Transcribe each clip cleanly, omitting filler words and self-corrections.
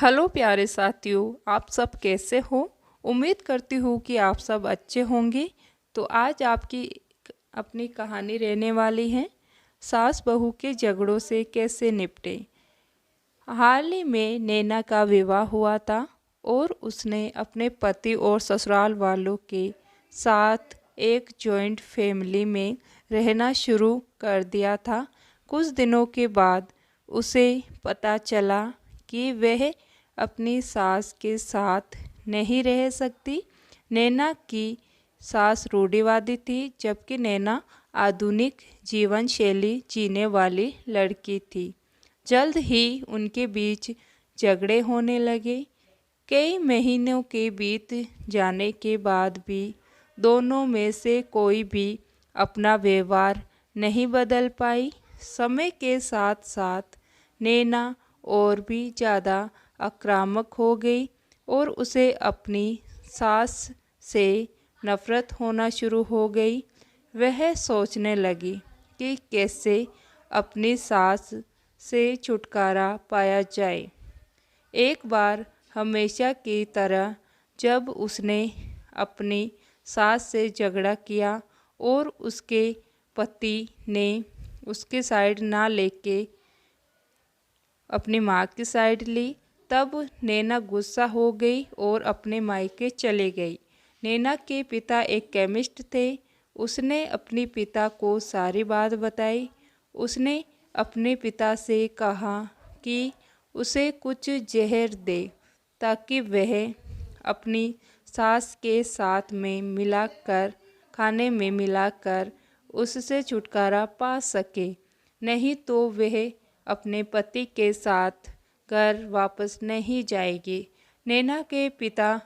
Hello प्यारे साथियों, आप सब कैसे हो। उम्मीद करती हूँ कि आप सब अच्छे होंगे। तो आज आपकी अपनी कहानी रहने वाली है सास बहू के झगड़ों से कैसे निपटे। हाल ही में नैना का विवाह हुआ था और उसने अपने पति और ससुराल वालों के साथ एक जॉइंट फैमिली में रहना शुरू कर दिया था। कुछ दिनों के बाद उसे पता चला कि वह अपनी सास के साथ नहीं रह सकती। नैना की सास रूढ़िवादी थी, जबकि नैना आधुनिक जीवन शैली जीने वाली लड़की थी। जल्द ही उनके बीच झगड़े होने लगे। कई महीनों के बीत जाने के बाद भी दोनों में से कोई भी अपना व्यवहार नहीं बदल पाई। समय के साथ साथ नैना और भी ज़्यादा आक्रामक हो गई और उसे अपनी सास से नफ़रत होना शुरू हो गई। वह सोचने लगी कि कैसे अपनी सास से छुटकारा पाया जाए। एक बार हमेशा की तरह जब उसने अपनी सास से झगड़ा किया और उसके पति ने उसकी साइड ना लेके अपनी माँ की साइड ली, तब नैना गुस्सा हो गई और अपने मायके चले गई। नैना के पिता एक केमिस्ट थे। उसने अपने पिता को सारी बात बताई। उसने अपने पिता से कहा कि उसे कुछ जहर दे ताकि वह अपनी सास के साथ में मिलाकर खाने में मिलाकर उससे छुटकारा पा सके, नहीं तो वह अपने पति के साथ घर वापस नहीं जाएगी। नैना के पिता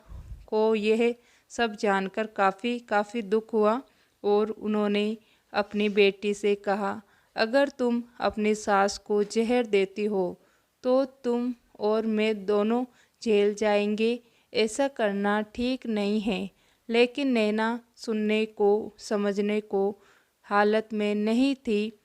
को यह सब जानकर काफ़ी दुख हुआ और उन्होंने अपनी बेटी से कहा, अगर तुम अपनी सास को जहर देती हो तो तुम और मैं दोनों जेल जाएंगे। ऐसा करना ठीक नहीं है। लेकिन नैना सुनने को समझने को हालत में नहीं थी।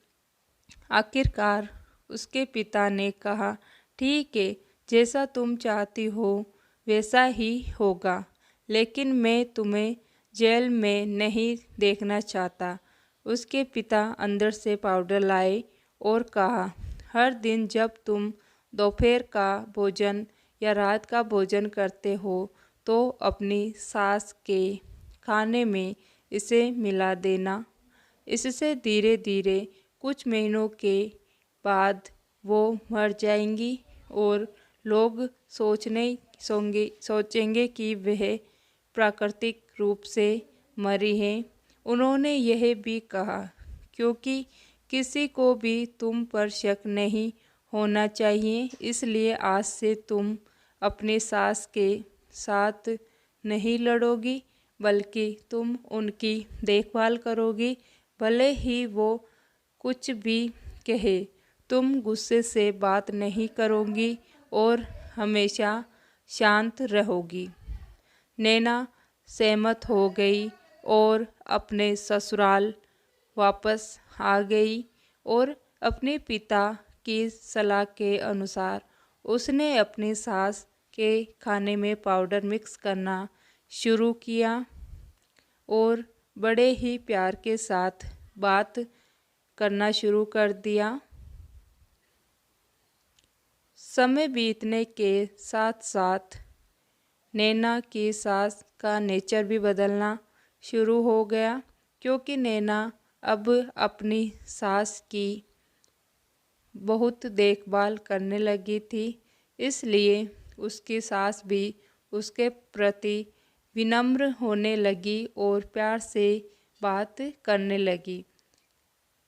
आखिरकार उसके पिता ने कहा, ठीक है, जैसा तुम चाहती हो वैसा ही होगा, लेकिन मैं तुम्हें जेल में नहीं देखना चाहता। उसके पिता अंदर से पाउडर लाए और कहा, हर दिन जब तुम दोपहर का भोजन या रात का भोजन करते हो तो अपनी सास के खाने में इसे मिला देना। इससे धीरे धीरे कुछ महीनों के बाद वो मर जाएंगी और लोग सोचेंगे कि वह प्राकृतिक रूप से मरी हैं। उन्होंने यह भी कहा, क्योंकि किसी को भी तुम पर शक नहीं होना चाहिए, इसलिए आज से तुम अपनी सास के साथ नहीं लड़ोगी, बल्कि तुम उनकी देखभाल करोगी। भले ही वो कुछ भी कहे, तुम गुस्से से बात नहीं करोगी और हमेशा शांत रहोगी। नैना सहमत हो गई और अपने ससुराल वापस आ गई और अपने पिता की सलाह के अनुसार उसने अपनी सास के खाने में पाउडर मिक्स करना शुरू किया और बड़े ही प्यार के साथ बात करना शुरू कर दिया। समय बीतने के साथ साथ नैना की सास का नेचर भी बदलना शुरू हो गया, क्योंकि नैना अब अपनी सास की बहुत देखभाल करने लगी थी। इसलिए उसकी सास भी उसके प्रति विनम्र होने लगी और प्यार से बात करने लगी।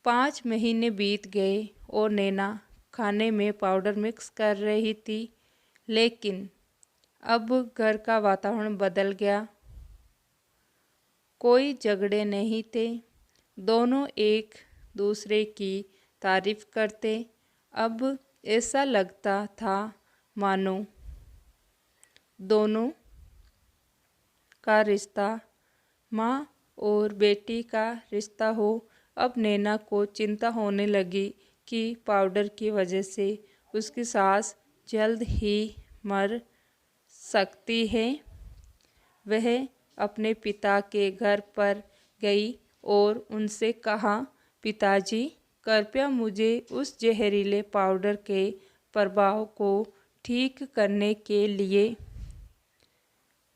5 महीने बीत गए और नैना खाने में पाउडर मिक्स कर रही थी, लेकिन अब घर का वातावरण बदल गया। कोई झगड़े नहीं थे, दोनों एक दूसरे की तारीफ करते। अब ऐसा लगता था मानो दोनों का रिश्ता माँ और बेटी का रिश्ता हो। अब नैना को चिंता होने लगी कि पाउडर की वजह से उसकी सास जल्द ही मर सकती है। वह अपने पिता के घर पर गई और उनसे कहा, पिताजी, कृपया मुझे उस जहरीले पाउडर के प्रभाव को ठीक करने के लिए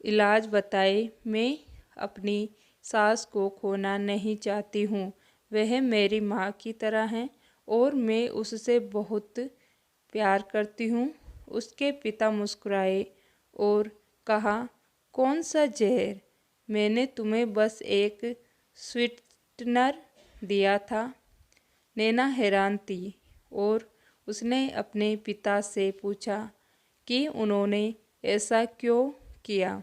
इलाज बताए। मैं अपनी सास को खोना नहीं चाहती हूँ। वह मेरी माँ की तरह है और मैं उससे बहुत प्यार करती हूँ। उसके पिता मुस्कुराए और कहा, कौन सा जहर? मैंने तुम्हें बस एक स्वीटनर दिया था। नैना हैरान थी और उसने अपने पिता से पूछा कि उन्होंने ऐसा क्यों किया।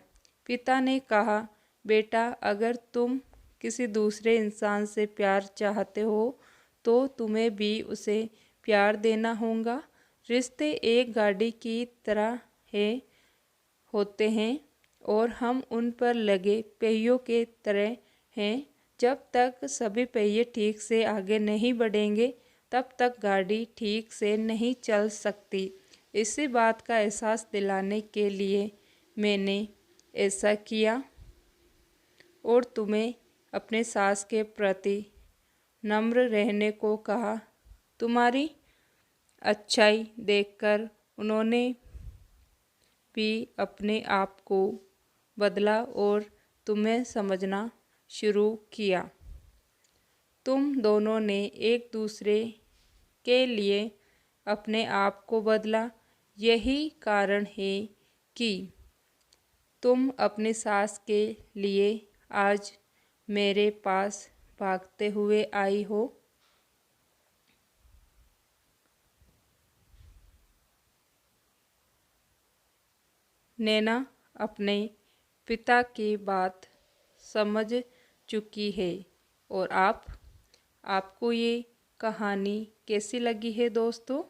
पिता ने कहा, बेटा, अगर तुम किसी दूसरे इंसान से प्यार चाहते हो तो तुम्हें भी उसे प्यार देना होगा। रिश्ते एक गाड़ी की तरह होते हैं और हम उन पर लगे पहियों के तरह हैं। जब तक सभी पहिए ठीक से आगे नहीं बढ़ेंगे तब तक गाड़ी ठीक से नहीं चल सकती। इसी बात का एहसास दिलाने के लिए मैंने ऐसा किया और तुम्हें अपने सास के प्रति नम्र रहने को कहा। तुम्हारी अच्छाई देखकर उन्होंने भी अपने आप को बदला और तुम्हें समझना शुरू किया। तुम दोनों ने एक दूसरे के लिए अपने आप को बदला। यही कारण है कि तुम अपनी सास के लिए आज मेरे पास भागते हुए आई हो। नैना अपने पिता की बात समझ चुकी है। और आपको ये कहानी कैसी लगी है दोस्तों?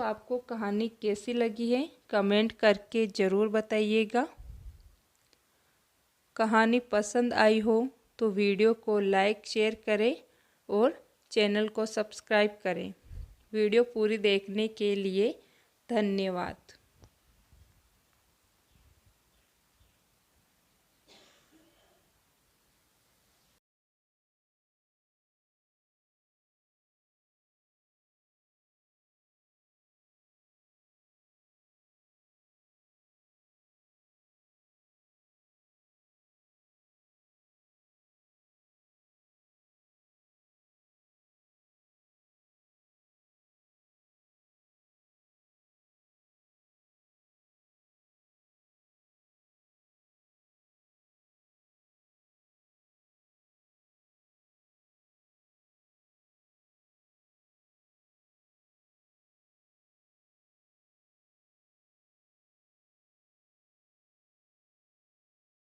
आपको कहानी कैसी लगी है कमेंट करके ज़रूर बताइएगा। कहानी पसंद आई हो तो वीडियो को लाइक शेयर करें और चैनल को सब्सक्राइब करें। वीडियो पूरी देखने के लिए धन्यवाद।